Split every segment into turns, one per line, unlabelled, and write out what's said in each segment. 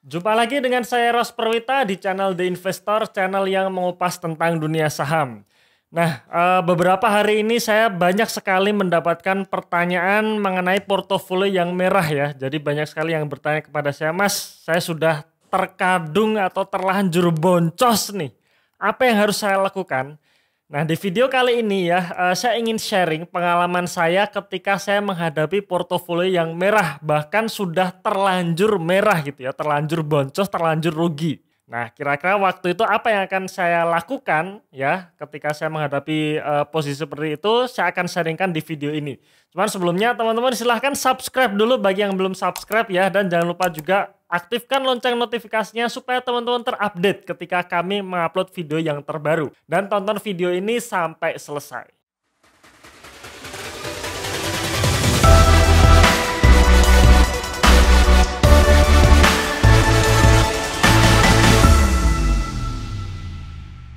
Jumpa lagi dengan saya Ros Perwita di channel The Investor, channel yang mengupas tentang dunia saham. Nah, beberapa hari ini saya banyak sekali mendapatkan pertanyaan mengenai portofolio yang merah ya. Jadi banyak sekali yang bertanya kepada saya, Mas, saya sudah terkadung atau terlanjur boncos nih. Apa yang harus saya lakukan? Nah, di video kali ini ya, saya ingin sharing pengalaman saya ketika saya menghadapi portofolio yang merah, bahkan sudah terlanjur merah gitu ya, terlanjur boncos, terlanjur rugi. Nah, kira-kira waktu itu apa yang akan saya lakukan ya ketika saya menghadapi posisi seperti itu, saya akan sharingkan di video ini. Cuman sebelumnya teman-teman silahkan subscribe dulu bagi yang belum subscribe ya, dan jangan lupa juga aktifkan lonceng notifikasinya supaya teman-teman terupdate ketika kami mengupload video yang terbaru. Dan tonton video ini sampai selesai.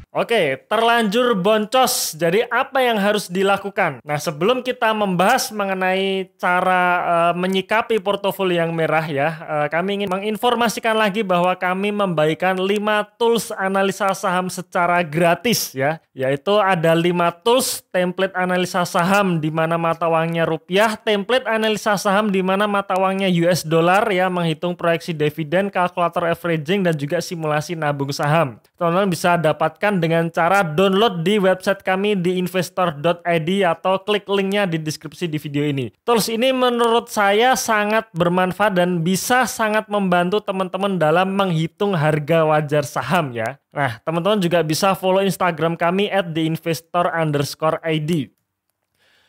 Oke, terlanjur boncos. Jadi apa yang harus dilakukan? Nah, sebelum kita membahas mengenai cara menyikapi portofolio yang merah ya, kami ingin menginformasikan lagi bahwa kami membagikan 5 tools analisa saham secara gratis ya. Yaitu ada 5 tools template analisa saham di mana mata uangnya rupiah, template analisa saham di mana mata uangnya US dollar ya, menghitung proyeksi dividen, kalkulator averaging dan juga simulasi nabung saham. Teman-teman bisa dapatkan dengan cara download di website kami di investor.id atau klik linknya di deskripsi di video ini. Tools ini menurut saya sangat bermanfaat dan bisa sangat membantu teman-teman dalam menghitung harga wajar saham ya. Nah, teman-teman juga bisa follow Instagram kami @theinvestor_id.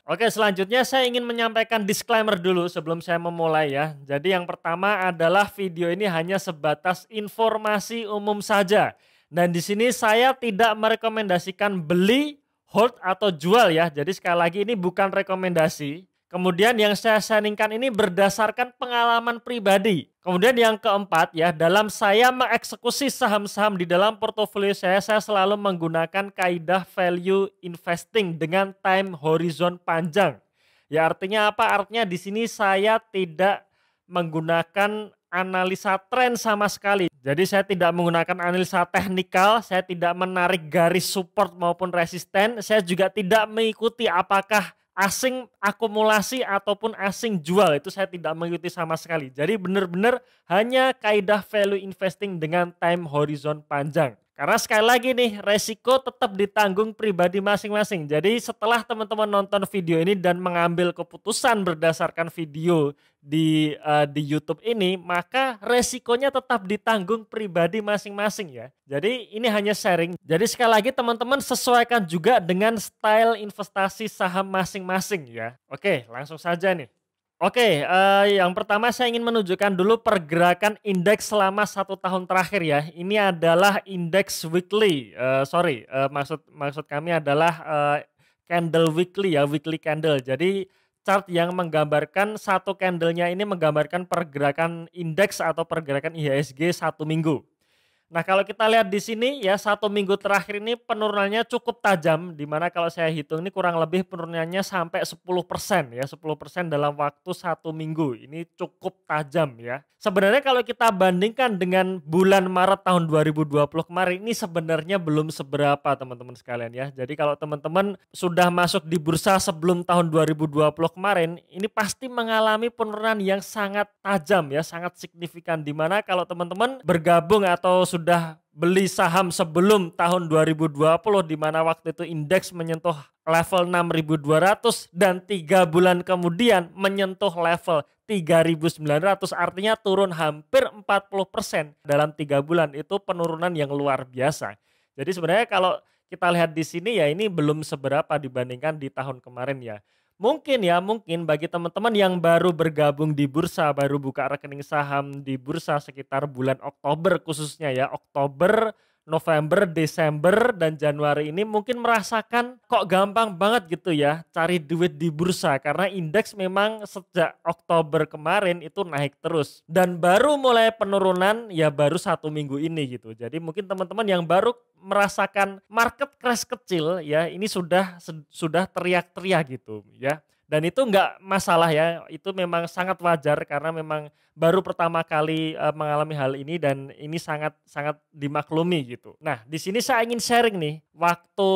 Oke, selanjutnya saya ingin menyampaikan disclaimer dulu sebelum saya memulai ya. Jadi yang pertama adalah video ini hanya sebatas informasi umum saja. Dan di sini saya tidak merekomendasikan beli, hold atau jual ya. Jadi sekali lagi ini bukan rekomendasi. Kemudian yang saya sharingkan ini berdasarkan pengalaman pribadi. Kemudian yang keempat ya, dalam saya mengeksekusi saham-saham di dalam portofolio saya selalu menggunakan kaidah value investing dengan time horizon panjang. Ya artinya apa? Artinya di sini saya tidak menggunakan analisa tren sama sekali. Jadi saya tidak menggunakan analisa teknikal, saya tidak menarik garis support maupun resisten, saya juga tidak mengikuti apakah asing akumulasi ataupun asing jual, itu saya tidak mengikuti sama sekali. Jadi benar-benar hanya kaidah value investing dengan time horizon panjang. Karena sekali lagi nih, resiko tetap ditanggung pribadi masing-masing. Jadi setelah teman-teman nonton video ini dan mengambil keputusan berdasarkan video di YouTube ini, maka resikonya tetap ditanggung pribadi masing-masing ya. Jadi ini hanya sharing. Jadi sekali lagi teman-teman sesuaikan juga dengan style investasi saham masing-masing ya. Oke, langsung saja nih. Oke, yang pertama saya ingin menunjukkan dulu pergerakan indeks selama 1 tahun terakhir ya. Ini adalah indeks weekly, maksud kami adalah candle weekly ya, weekly candle. Jadi chart yang menggambarkan satu candlenya ini menggambarkan pergerakan indeks atau pergerakan IHSG 1 minggu. Nah kalau kita lihat di sini ya 1 minggu terakhir ini penurunannya cukup tajam, di mana kalau saya hitung ini kurang lebih penurunannya sampai 10% ya, 10% dalam waktu 1 minggu. Ini cukup tajam ya. Sebenarnya kalau kita bandingkan dengan bulan Maret tahun 2020 kemarin, ini sebenarnya belum seberapa teman-teman sekalian ya. Jadi kalau teman-teman sudah masuk di bursa sebelum tahun 2020 kemarin, ini pasti mengalami penurunan yang sangat tajam ya, sangat signifikan, di mana kalau teman-teman bergabung atau sudah beli saham sebelum tahun 2020 di mana waktu itu indeks menyentuh level 6.200 dan 3 bulan kemudian menyentuh level 3.900, artinya turun hampir 40% dalam 3 bulan. Itu penurunan yang luar biasa. Jadi sebenarnya kalau kita lihat di sini ya ini belum seberapa dibandingkan di tahun kemarin ya. Mungkin bagi teman-teman yang baru bergabung di bursa, baru buka rekening saham di bursa sekitar bulan Oktober khususnya ya, Oktober, November, Desember, dan Januari ini mungkin merasakan kok gampang banget gitu ya cari duit di bursa, karena indeks memang sejak Oktober kemarin itu naik terus dan baru mulai penurunan ya baru 1 minggu ini gitu. Jadi mungkin teman-teman yang baru merasakan market crash kecil ya ini sudah teriak-teriak gitu ya. Dan itu nggak masalah ya, itu memang sangat wajar karena memang baru pertama kali mengalami hal ini dan ini sangat sangat dimaklumi gitu. Nah, di sini saya ingin sharing nih, waktu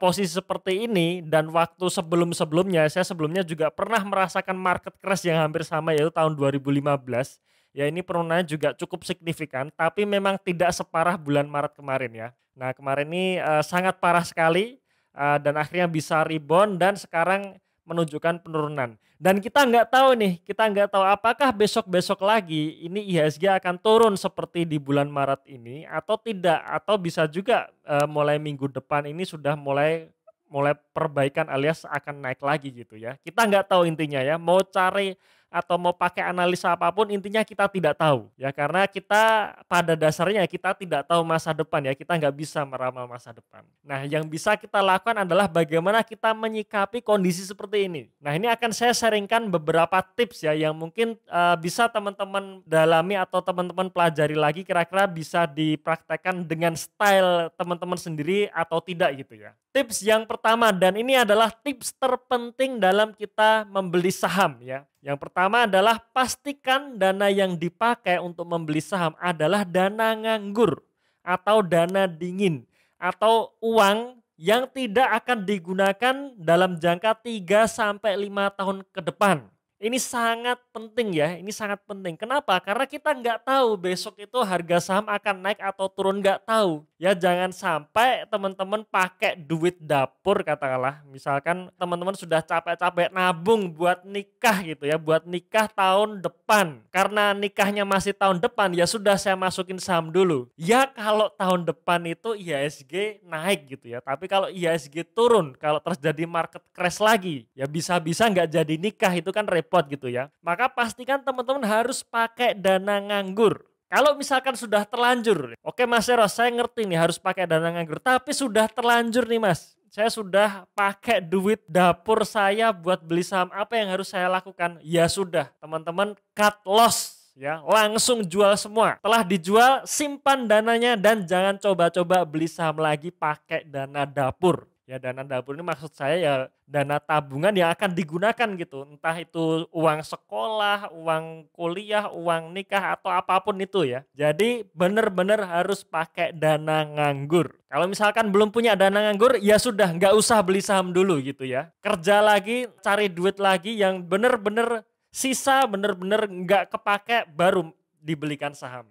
posisi seperti ini dan waktu sebelum-sebelumnya, saya sebelumnya juga pernah merasakan market crash yang hampir sama yaitu tahun 2015. Ya ini penurunannya juga cukup signifikan, tapi memang tidak separah bulan Maret kemarin ya. Nah kemarin ini sangat parah sekali dan akhirnya bisa rebound dan sekarang menunjukkan penurunan. Dan kita nggak tahu nih, kita nggak tahu apakah besok-besok lagi ini IHSG akan turun seperti di bulan Maret ini atau tidak, atau bisa juga mulai minggu depan ini sudah mulai mulai perbaikan alias akan naik lagi gitu ya. Kita nggak tahu intinya ya, mau cari atau mau pakai analisa apapun intinya kita tidak tahu ya karena kita pada dasarnya kita tidak tahu masa depan ya, kita nggak bisa meramal masa depan. Nah yang bisa kita lakukan adalah bagaimana kita menyikapi kondisi seperti ini. Nah ini akan saya sharingkan beberapa tips ya yang mungkin bisa teman-teman dalami atau teman-teman pelajari lagi kira-kira bisa dipraktekkan dengan style teman-teman sendiri atau tidak gitu ya. Tips yang pertama dan ini adalah tips terpenting dalam kita membeli saham ya. Yang pertama adalah pastikan dana yang dipakai untuk membeli saham adalah dana nganggur atau dana dingin atau uang yang tidak akan digunakan dalam jangka 3 sampai 5 tahun ke depan. Ini sangat penting ya, ini sangat penting. Kenapa? Karena kita nggak tahu besok itu harga saham akan naik atau turun, nggak tahu. Ya jangan sampai teman-teman pakai duit dapur katakanlah. Misalkan teman-teman sudah capek-capek nabung buat nikah gitu ya, buat nikah tahun depan. Karena nikahnya masih tahun depan, ya sudah saya masukin saham dulu. Ya kalau tahun depan itu IHSG naik gitu ya, tapi kalau IHSG turun, kalau terjadi market crash lagi, ya bisa-bisa nggak jadi nikah, itu kan repot gitu ya. Maka pastikan teman-teman harus pakai dana nganggur. Kalau misalkan sudah terlanjur, oke Mas Eros saya ngerti nih harus pakai dana nganggur, tapi sudah terlanjur nih Mas, saya sudah pakai duit dapur saya buat beli saham, apa yang harus saya lakukan? Ya sudah teman-teman cut loss ya, langsung jual semua. Telah dijual simpan dananya dan jangan coba-coba beli saham lagi pakai dana dapur. Ya dana dapur ini maksud saya ya dana tabungan yang akan digunakan gitu. Entah itu uang sekolah, uang kuliah, uang nikah atau apapun itu ya. Jadi benar-benar harus pakai dana nganggur. Kalau misalkan belum punya dana nganggur ya sudah nggak usah beli saham dulu gitu ya. Kerja lagi, cari duit lagi yang benar-benar sisa benar-benar nggak kepake baru dibelikan saham.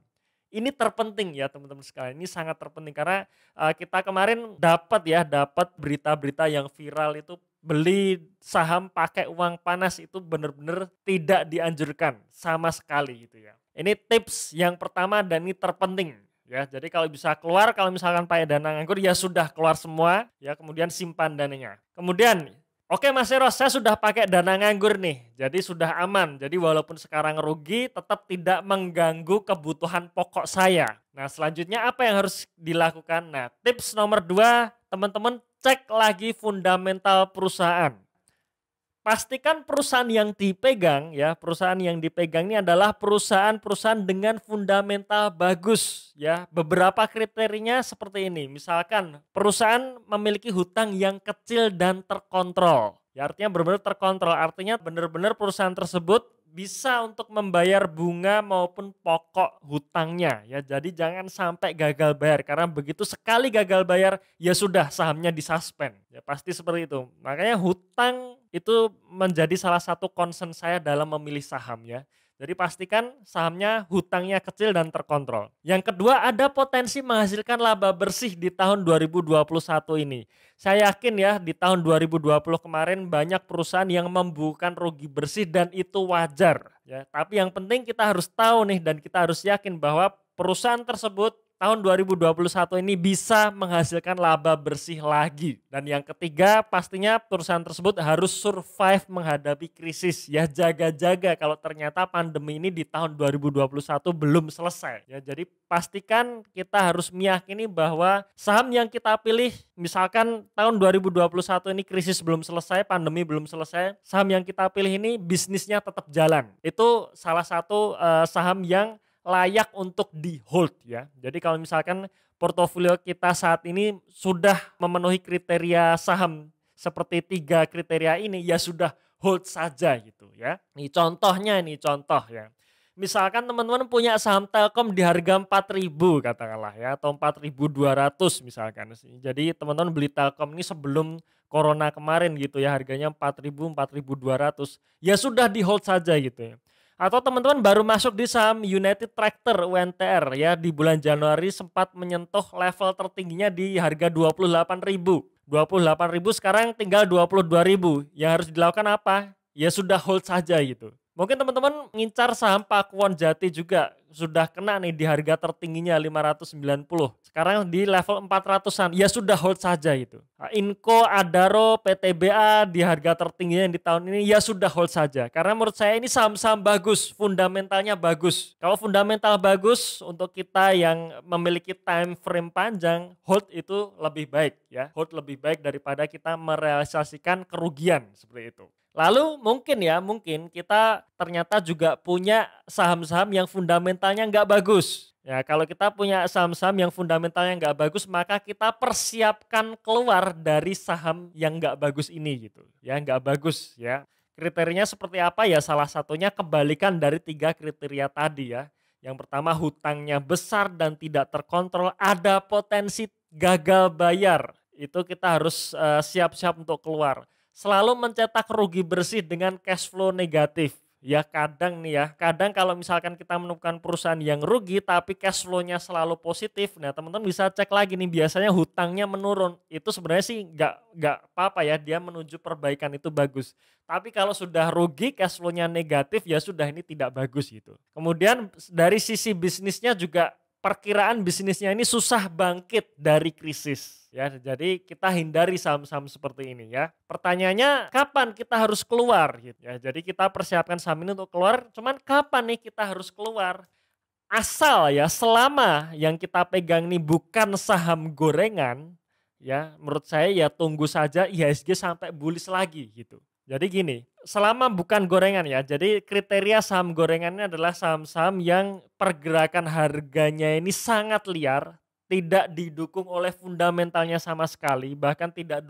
Ini terpenting ya teman-teman sekalian, ini sangat terpenting karena kita kemarin dapat berita-berita yang viral itu beli saham pakai uang panas itu benar-benar tidak dianjurkan sama sekali gitu ya. Ini tips yang pertama dan ini terpenting ya. Jadi kalau bisa keluar, kalau misalkan pakai dana nganggur ya sudah keluar semua ya, kemudian simpan dananya. Kemudian oke Mas Eros, saya sudah pakai dana nganggur nih, jadi sudah aman. Jadi walaupun sekarang rugi, tetap tidak mengganggu kebutuhan pokok saya. Nah selanjutnya apa yang harus dilakukan? Nah tips nomor 2, teman-teman cek lagi fundamental perusahaan. Pastikan perusahaan yang dipegang ya, perusahaan yang dipegang ini adalah perusahaan-perusahaan dengan fundamental bagus ya. Beberapa kriterianya seperti ini. Misalkan perusahaan memiliki hutang yang kecil dan terkontrol. Ya artinya benar-benar terkontrol, artinya benar-benar perusahaan tersebut bisa untuk membayar bunga maupun pokok hutangnya ya. Jadi jangan sampai gagal bayar karena begitu sekali gagal bayar ya sudah sahamnya disuspend. Ya pasti seperti itu. Makanya hutang itu menjadi salah satu concern saya dalam memilih saham ya. Jadi pastikan sahamnya hutangnya kecil dan terkontrol. Yang kedua ada potensi menghasilkan laba bersih di tahun 2021 ini. Saya yakin ya di tahun 2020 kemarin banyak perusahaan yang membukukan rugi bersih dan itu wajar ya. Tapi yang penting kita harus tahu nih dan kita harus yakin bahwa perusahaan tersebut tahun 2021 ini bisa menghasilkan laba bersih lagi. Dan yang ketiga pastinya perusahaan tersebut harus survive menghadapi krisis. Ya jaga-jaga kalau ternyata pandemi ini di tahun 2021 belum selesai. Ya jadi pastikan kita harus meyakini bahwa saham yang kita pilih misalkan tahun 2021 ini krisis belum selesai, pandemi belum selesai, saham yang kita pilih ini bisnisnya tetap jalan. Itu salah satu saham yang layak untuk di hold ya. Jadi kalau misalkan portofolio kita saat ini sudah memenuhi kriteria saham seperti 3 kriteria ini, ya sudah hold saja gitu ya. Nih contohnya, ini contoh ya. Misalkan teman-teman punya saham Telkom di harga 4.000 katakanlah ya, atau 4.200 misalkan. Jadi teman-teman beli Telkom ini sebelum corona kemarin gitu ya, harganya 4.000, 4.200. Ya sudah di hold saja gitu ya. Atau teman-teman baru masuk di saham United Tractor UNTR ya, di bulan Januari sempat menyentuh level tertingginya di harga 28.000. 28.000 sekarang tinggal 22.000. Yang harus dilakukan apa? Ya sudah hold saja gitu. Mungkin teman-teman ngincar saham Pakuwon Jati juga sudah kena nih di harga tertingginya 590. Sekarang di level 400-an. Ya sudah hold saja itu. Inco, Adaro, PTBA di harga tertingginya di tahun ini ya sudah hold saja. Karena menurut saya ini saham-saham bagus, fundamentalnya bagus. Kalau fundamental bagus untuk kita yang memiliki time frame panjang, hold itu lebih baik ya. Hold lebih baik daripada kita merealisasikan kerugian seperti itu. Lalu mungkin kita ternyata juga punya saham-saham yang fundamentalnya nggak bagus. Ya, kalau kita punya saham-saham yang fundamentalnya nggak bagus, maka kita persiapkan keluar dari saham yang nggak bagus ini gitu. Ya, nggak bagus ya. Kriterianya seperti apa ya? Salah satunya kebalikan dari 3 kriteria tadi ya. Yang pertama hutangnya besar dan tidak terkontrol, ada potensi gagal bayar. Itu kita harus siap-siap untuk keluar. Selalu mencetak rugi bersih dengan cash flow negatif. Ya kadang nih ya, kadang kalau misalkan kita menemukan perusahaan yang rugi tapi cash flow-nya selalu positif, nah teman-teman bisa cek lagi nih, biasanya hutangnya menurun. Itu sebenarnya sih nggak apa-apa ya, dia menuju perbaikan itu bagus. Tapi kalau sudah rugi, cash flow-nya negatif, ya sudah ini tidak bagus gitu. Kemudian dari sisi bisnisnya juga, perkiraan bisnisnya ini susah bangkit dari krisis. Ya, jadi kita hindari saham-saham seperti ini ya. Pertanyaannya kapan kita harus keluar gitu ya. Jadi kita persiapkan saham ini untuk keluar, cuman kapan nih kita harus keluar? Asal ya selama yang kita pegang ini bukan saham gorengan ya, menurut saya ya tunggu saja IHSG sampai bullish lagi gitu. Jadi gini, selama bukan gorengan ya, jadi kriteria saham gorengannya adalah saham-saham yang pergerakan harganya ini sangat liar, tidak didukung oleh fundamentalnya sama sekali, bahkan tidak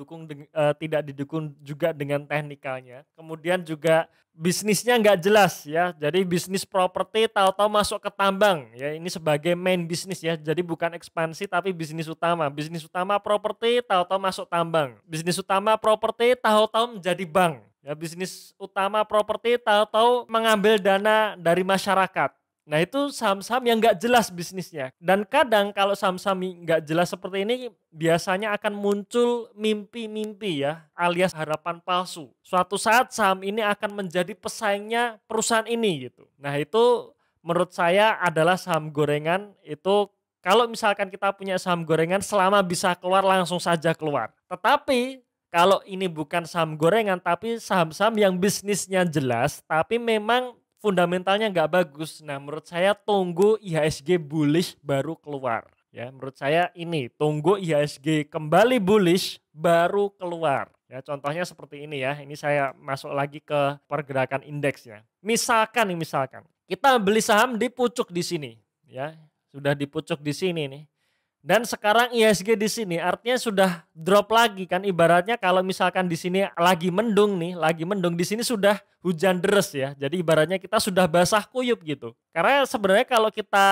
didukung juga dengan teknikalnya. Kemudian juga bisnisnya nggak jelas ya, jadi bisnis properti tahu-tahu masuk ke tambang ya, ini sebagai main bisnis ya, jadi bukan ekspansi tapi bisnis utama properti tahu-tahu masuk tambang, bisnis utama properti tahu-tahu menjadi bank ya, bisnis utama properti tahu-tahu mengambil dana dari masyarakat. Nah itu saham-saham yang nggak jelas bisnisnya. Dan kadang kalau saham-saham nggak jelas seperti ini biasanya akan muncul mimpi-mimpi ya, alias harapan palsu. Suatu saat saham ini akan menjadi pesaingnya perusahaan ini gitu. Nah itu menurut saya adalah saham gorengan. Itu kalau misalkan kita punya saham gorengan, selama bisa keluar langsung saja keluar. Tetapi kalau ini bukan saham gorengan tapi saham-saham yang bisnisnya jelas tapi memang fundamentalnya nggak bagus. Nah menurut saya tunggu IHSG bullish baru keluar. Ya menurut saya ini tunggu IHSG kembali bullish baru keluar. Ya contohnya seperti ini ya. Ini saya masuk lagi ke pergerakan indeksnya. Misalkan kita beli saham di pucuk di sini, ya sudah di pucuk di sini nih. Dan sekarang IHSG di sini artinya sudah drop lagi kan, ibaratnya kalau misalkan di sini lagi mendung di sini sudah hujan deres ya. Jadi ibaratnya kita sudah basah kuyup gitu. Karena sebenarnya kalau kita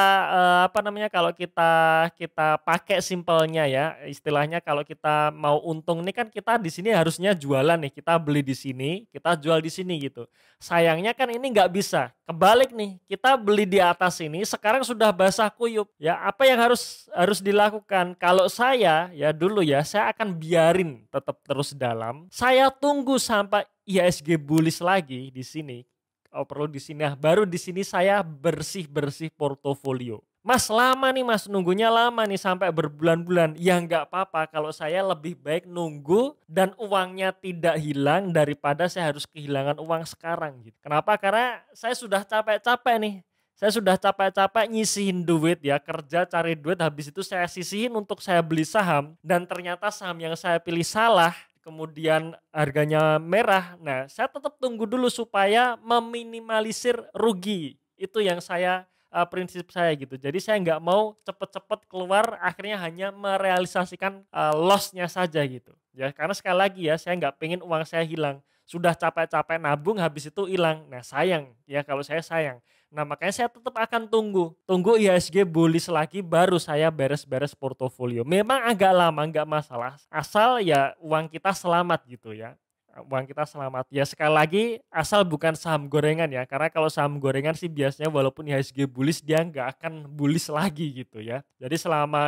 kalau kita pakai simpelnya ya, istilahnya kalau kita mau untung nih kan kita di sini harusnya jualan nih, kita beli di sini, kita jual di sini gitu. Sayangnya kan ini nggak bisa. Kebalik nih, kita beli di atas ini sekarang sudah basah kuyup. Ya, apa yang harus dilakukan? Kalau saya ya dulu ya, saya akan biarin tetap terus dalam. Saya tunggu sampai IHSG bullish lagi di sini. Kalau perlu di sini, baru di sini saya bersih-bersih portofolio. Mas lama nih mas, nunggunya lama nih sampai berbulan-bulan. Ya nggak apa-apa, kalau saya lebih baik nunggu dan uangnya tidak hilang daripada saya harus kehilangan uang sekarang gitu. Kenapa? Karena saya sudah capek-capek nih. Saya sudah capek-capek nyisihin duit ya, kerja cari duit, habis itu saya sisihin untuk saya beli saham dan ternyata saham yang saya pilih salah, kemudian harganya merah. Nah, saya tetap tunggu dulu supaya meminimalisir rugi. Itu yang saya prinsip saya gitu. Jadi saya nggak mau cepet-cepet keluar akhirnya hanya merealisasikan loss-nya saja gitu. Ya karena sekali lagi ya saya nggak pengen uang saya hilang. Sudah capek-capek nabung habis itu hilang. Nah sayang ya kalau saya sayang. Nah makanya saya tetap akan tunggu IHSG bullish lagi baru saya beres-beres portofolio. Memang agak lama nggak masalah, asal ya uang kita selamat gitu ya. Uang kita selamat. Ya sekali lagi asal bukan saham gorengan ya. Karena kalau saham gorengan sih biasanya walaupun IHSG bullish dia nggak akan bullish lagi gitu ya. Jadi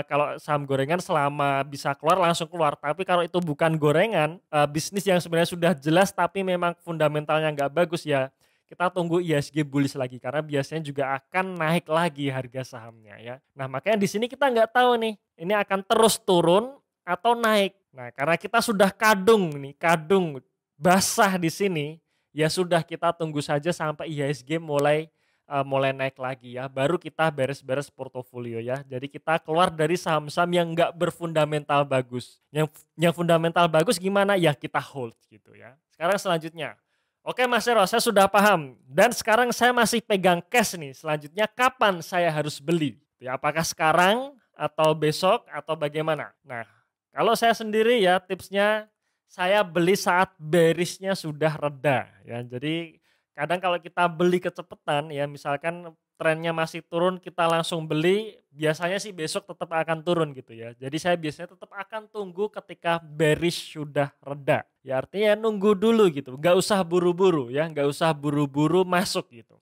kalau saham gorengan selama bisa keluar langsung keluar. Tapi kalau itu bukan gorengan, bisnis yang sebenarnya sudah jelas tapi memang fundamentalnya nggak bagus ya. Kita tunggu IHSG bullish lagi karena biasanya juga akan naik lagi harga sahamnya ya. Nah makanya di sini kita nggak tahu nih ini akan terus turun atau naik. Nah karena kita sudah kadung basah di sini, ya sudah kita tunggu saja sampai IHSG mulai naik lagi ya. Baru kita beres-beres portofolio ya. Jadi kita keluar dari saham-saham yang nggak berfundamental bagus. Yang fundamental bagus gimana? Ya kita hold gitu ya. Sekarang selanjutnya. Oke Mas Ero, saya sudah paham. Dan sekarang saya masih pegang cash nih. Selanjutnya kapan saya harus beli? Ya, apakah sekarang atau besok atau bagaimana? Nah, kalau saya sendiri ya tipsnya saya beli saat bearishnya sudah reda ya. Jadi kadang kalau kita beli kecepatan ya misalkan trennya masih turun kita langsung beli, biasanya sih besok tetap akan turun gitu ya. Jadi saya biasanya tetap akan tunggu ketika bearish sudah reda. Ya artinya nunggu dulu gitu, nggak usah buru-buru ya, nggak usah buru-buru masuk gitu.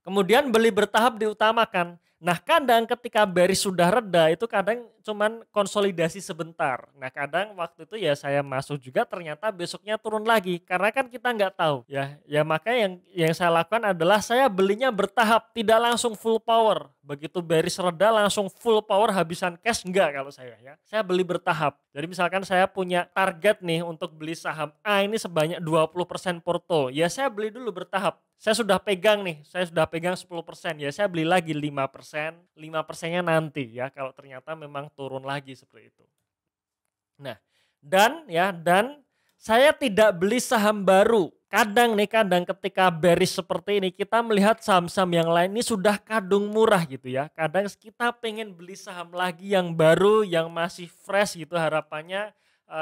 Kemudian beli bertahap diutamakan. Nah kadang ketika bearish sudah reda itu kadang cuman konsolidasi sebentar. Nah kadang waktu itu ya saya masuk juga ternyata besoknya turun lagi. Karena kan kita nggak tahu ya. Ya makanya yang saya lakukan adalah saya belinya bertahap, tidak langsung full power. Begitu bearish reda langsung full power habisan cash, enggak kalau saya ya. Saya beli bertahap. Jadi misalkan saya punya target nih untuk beli saham A ini sebanyak 20% porto. Ya saya beli dulu bertahap. Saya sudah pegang nih, saya sudah pegang 10%, ya saya beli lagi 5%, 5%-nya nanti ya kalau ternyata memang turun lagi seperti itu. Nah, dan saya tidak beli saham baru. Kadang ketika bearish seperti ini kita melihat saham-saham yang lain ini sudah kadung murah gitu ya. Kadang kita pengen beli saham lagi yang baru, yang masih fresh gitu harapannya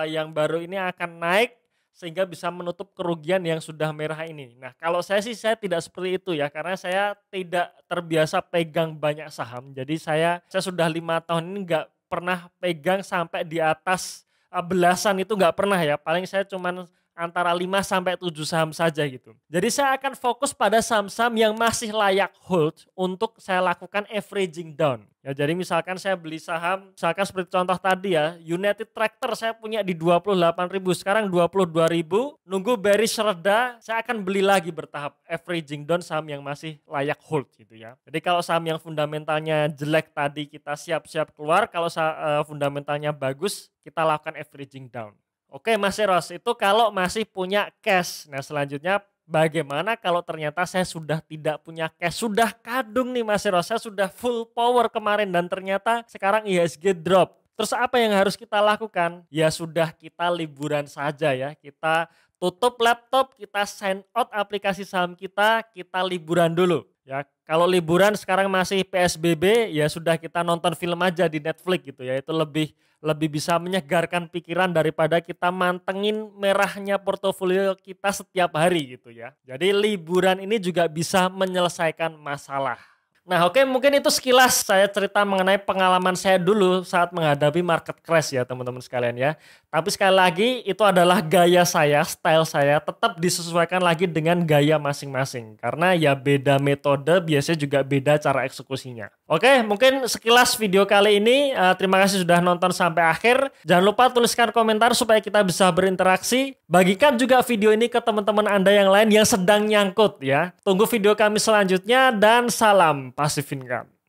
yang baru ini akan naik sehingga bisa menutup kerugian yang sudah merah ini. Nah kalau saya sih saya tidak seperti itu ya karena saya tidak terbiasa pegang banyak saham. Jadi saya sudah 5 tahun ini nggak pernah pegang sampai di atas belasan itu nggak pernah ya. Paling saya cuman antara 5 sampai 7 saham saja gitu. Jadi saya akan fokus pada saham-saham yang masih layak hold untuk saya lakukan averaging down. Ya jadi misalkan saya beli saham, misalkan seperti contoh tadi ya, United Tractor saya punya di 28.000, sekarang 22.000, nunggu bearish reda, saya akan beli lagi bertahap averaging down saham yang masih layak hold gitu ya. Jadi kalau saham yang fundamentalnya jelek tadi kita siap-siap keluar, kalau fundamentalnya bagus kita lakukan averaging down. Oke Mas Eros, itu kalau masih punya cash. Nah selanjutnya bagaimana kalau ternyata saya sudah tidak punya cash, sudah kadung nih Mas Eros, saya sudah full power kemarin dan ternyata sekarang IHSG drop. Terus apa yang harus kita lakukan? Ya sudah kita liburan saja ya, kita tutup laptop, kita sign out aplikasi saham kita liburan dulu. Ya, kalau liburan sekarang masih PSBB ya sudah kita nonton film aja di Netflix gitu ya. Itu lebih bisa menyegarkan pikiran daripada kita mantengin merahnya portofolio kita setiap hari gitu ya. Jadi liburan ini juga bisa menyelesaikan masalah. Nah oke, mungkin itu sekilas saya cerita mengenai pengalaman saya dulu saat menghadapi market crash ya teman-teman sekalian ya. Tapi sekali lagi itu adalah gaya saya, style saya, tetap disesuaikan lagi dengan gaya masing-masing. Karena ya beda metode, biasanya juga beda cara eksekusinya. Oke, mungkin sekilas video kali ini. Terima kasih sudah nonton sampai akhir. Jangan lupa tuliskan komentar supaya kita bisa berinteraksi. Bagikan juga video ini ke teman-teman Anda yang lain yang sedang nyangkut ya. Tunggu video kami selanjutnya dan salam Passive Income.